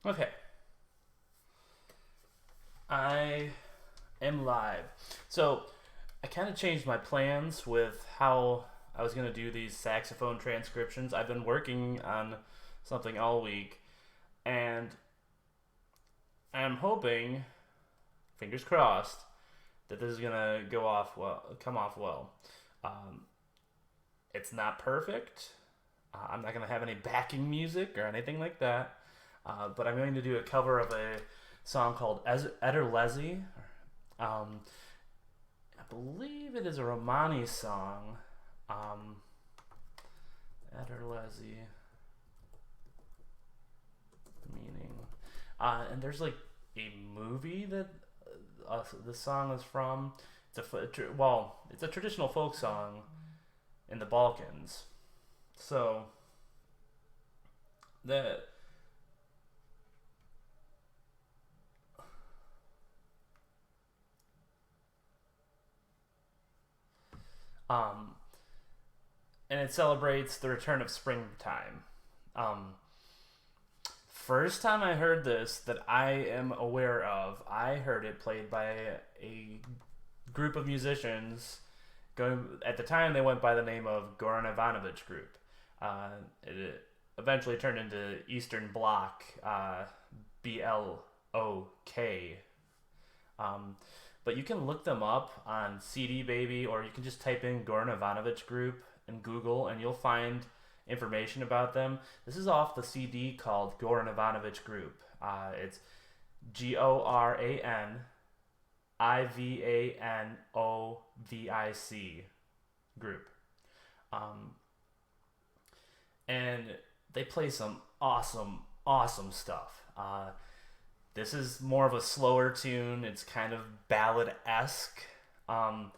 Okay, I am live. So I kind of changed my plans with how I was going to do these saxophone transcriptions. I've been working on something all week, and I'm hoping, fingers crossed, that this is going to come off well. Um, it's not perfect. I'm not going to have any backing music or anything like that, but I'm going to do a cover of a song called Ederlezi. Um, I believe it is a Romani song. Um, Ederlezi meaning, and there's like a movie that the song is from. It's a traditional folk song in the Balkans. So the um, and it celebrates the return of springtime. Um, First time I heard this that I am aware of, I heard it played by a group of musicians. Going at the time, they went by the name of Goran Ivanovic Group. It eventually turned into Eastern Bloc, BLOK. Um, but you can look them up on CD Baby, or you can just type in Goran Ivanovic Group in Google, and you'll find information about them. This is off the CD called Goran Ivanovic Group. It's GORANIVANOVIC Group. Um, and they play some awesome stuff. This is more of a slower tune. It's kind of ballad esque. Um,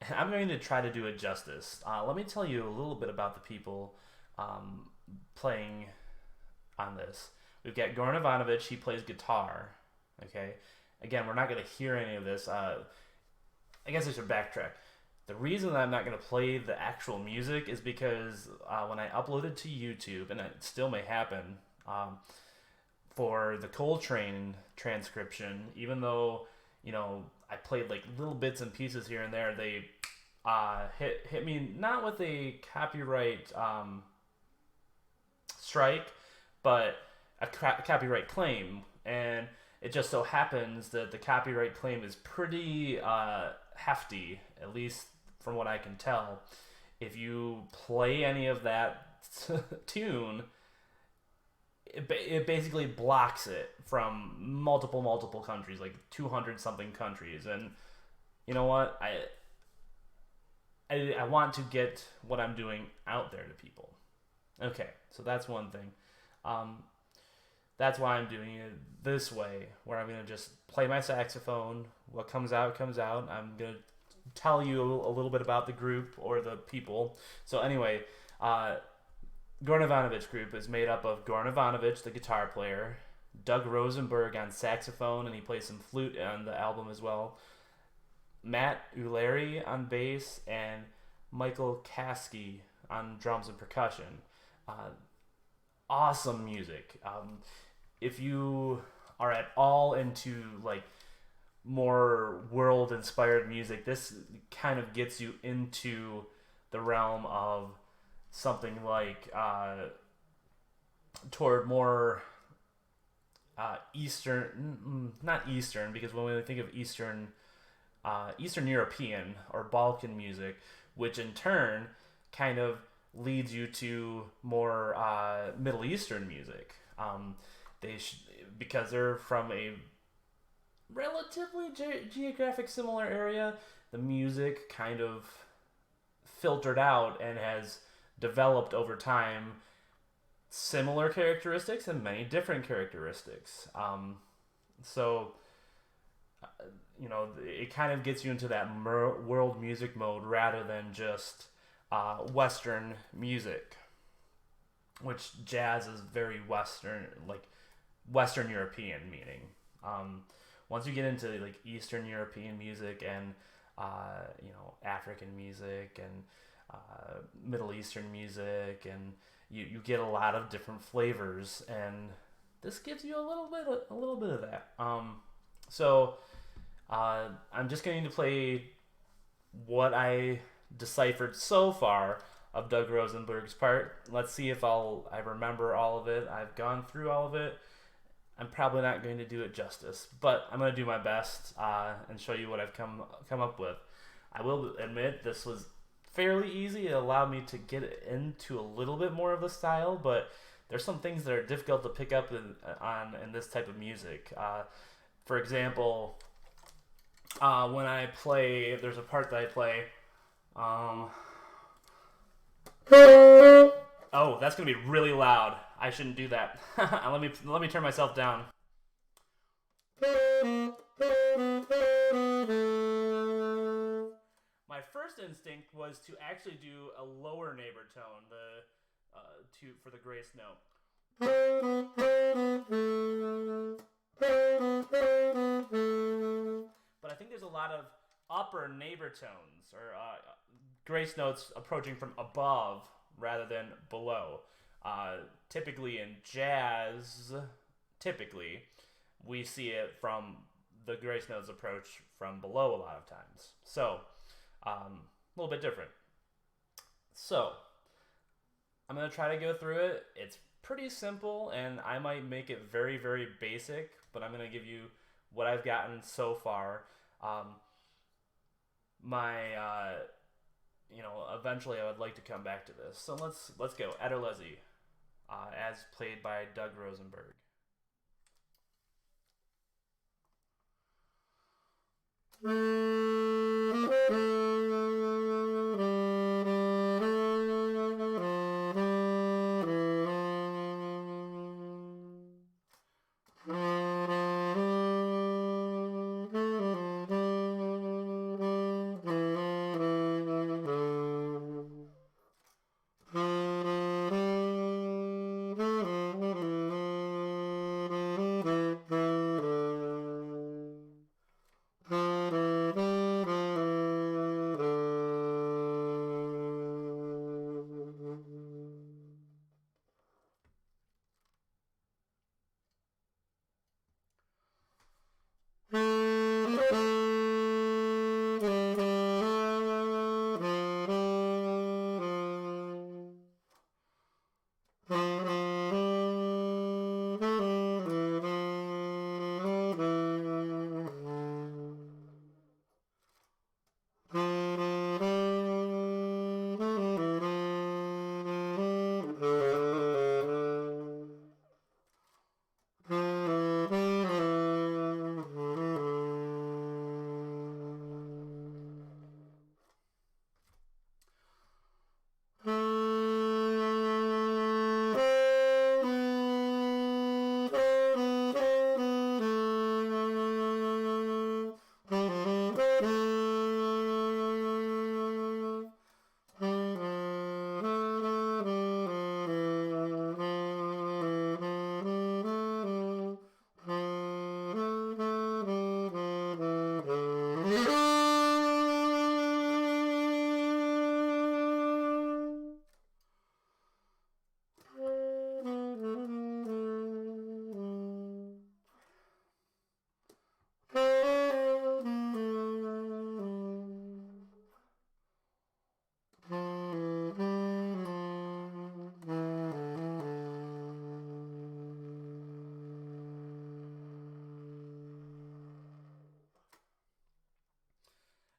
and I'm going to try to do it justice. Let me tell you a little bit about the people playing on this. We've got Goran Ivanovic. He plays guitar. Okay. Again, we're not going to hear any of this. I guess I should backtrack. The reason that I'm not going to play the actual music is because when I upload it to YouTube, and it still may happen, for the Coltrane transcription, even though I played like little bits and pieces here and there, they hit me not with a copyright strike, but a copyright claim, and it just so happens that the copyright claim is pretty hefty, at least from what I can tell. If you play any of that tune, it basically blocks it from multiple countries, like 200 something countries. And you know what? I want to get what I'm doing out there to people. Okay, so that's one thing. Um, that's why I'm doing it this way, where I'm gonna just play my saxophone. What comes out comes out. I'm gonna tell you a little bit about the group or the people. So anyway, Goran Ivanovic Group is made up of Goran Ivanovic, the guitar player, Doug Rosenberg on saxophone, and he plays some flute on the album as well, Matt Uleri on bass, and Michael Kasky on drums and percussion. Uh, awesome music. If you are at all into like more world inspired music, this kind of gets you into the realm of something like toward more Eastern, not Eastern, because when we think of Eastern European or Balkan music, which in turn kind of leads you to more Middle Eastern music. They because they're from a relatively geographic similar area. The music kind of filtered out and has developed over time similar characteristics and many different characteristics. So it kind of gets you into that world music mode rather than just Western music, which jazz is very Western, like Western European meaning. Once you get into like Eastern European music and African music and Middle Eastern music, and you get a lot of different flavors, and this gives you a little bit of that. So I'm just going to play what I deciphered so far of Doug Rosenberg's part. Let's see if I remember all of it. I've gone through all of it. I'm probably not going to do it justice, but I'm going to do my best and show you what I've come up with. I will admit this was fairly easy. It allowed me to get into a little bit more of the style, but there's some things that are difficult to pick up in this type of music. For example, when I play, there's a part that I play. Oh, that's gonna be really loud. I shouldn't do that. let me turn myself down. My first instinct was to actually do a lower neighbor tone, for the grace note. But I think there's a lot of upper neighbor tones or grace notes approaching from above rather than below. Typically in jazz, we see it from the grace notes approach from below a lot of times. So, a little bit different. So, I'm going to try to go through it. It's pretty simple, and I might make it very, very basic, but I'm going to give you what I've gotten so far. Eventually I would like to come back to this. So let's go. Ederlezi, as played by Doug Rosenberg.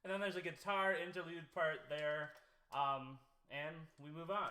And then there's a guitar interlude part there, and we move on.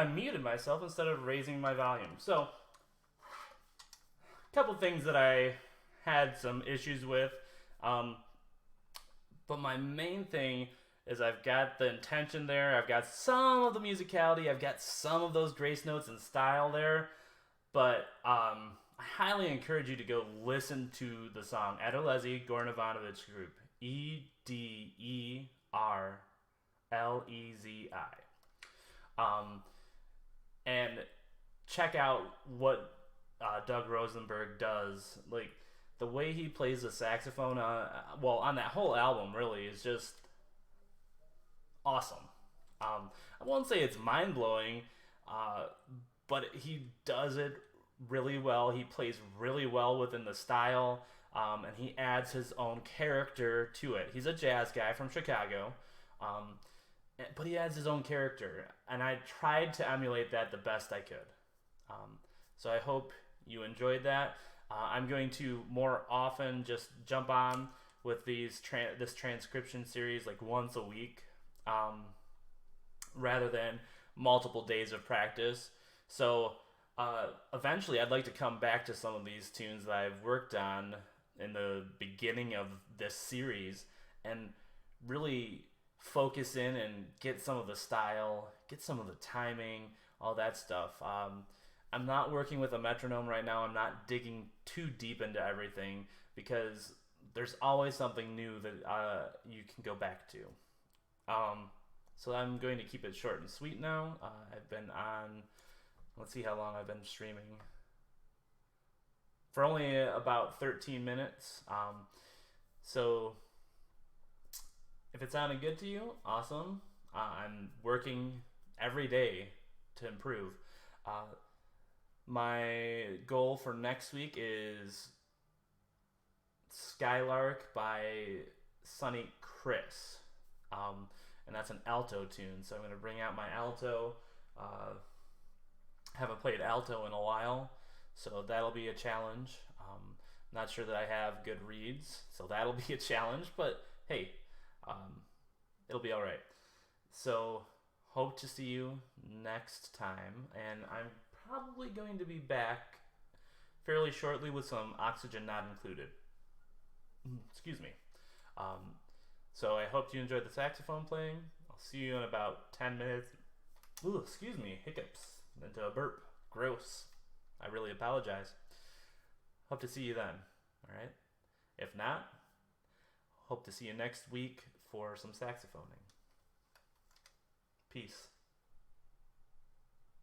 I muted myself instead of raising my volume. So, a couple things that I had some issues with. But my main thing is I've got the intention there. I've got some of the musicality. I've got some of those grace notes and style there. But I highly encourage you to go listen to the song Ederlezi Goran Ivanovic Group. Ederlezi. And check out what Doug Rosenberg does. Like, the way he plays the saxophone, on that whole album, really, is just awesome. I won't say it's mind-blowing, but he does it really well. He plays really well within the style, and he adds his own character to it. He's a jazz guy from Chicago, but he adds his own character, and I tried to emulate that the best I could. So I hope you enjoyed that. I'm going to more often just jump on with this transcription series like once a week, rather than multiple days of practice. So eventually I'd like to come back to some of these tunes that I've worked on in the beginning of this series and really focus in and get some of the style, get some of the timing, all that stuff. I'm not working with a metronome right now. I'm not digging too deep into everything because there's always something new that you can go back to. So I'm going to keep it short and sweet now. I've been on, let's see how long I've been streaming. For only about 13 minutes. So if it sounded good to you, awesome. I'm working every day to improve. My goal for next week is Skylark by Sonny Chris. And that's an alto tune. So I'm going to bring out my alto. Haven't played alto in a while, so that'll be a challenge. Not sure that I have good reeds, so that'll be a challenge, but hey, it'll be all right. So hope to see you next time, and I'm probably going to be back fairly shortly with some Oxygen Not Included. Excuse me. So I hope you enjoyed the saxophone playing. I'll see you in about 10 minutes. Ooh, excuse me, hiccups into a burp. Gross. I really apologize. Hope to see you then. All right. If not, hope to see you next week for some saxophoning. Peace.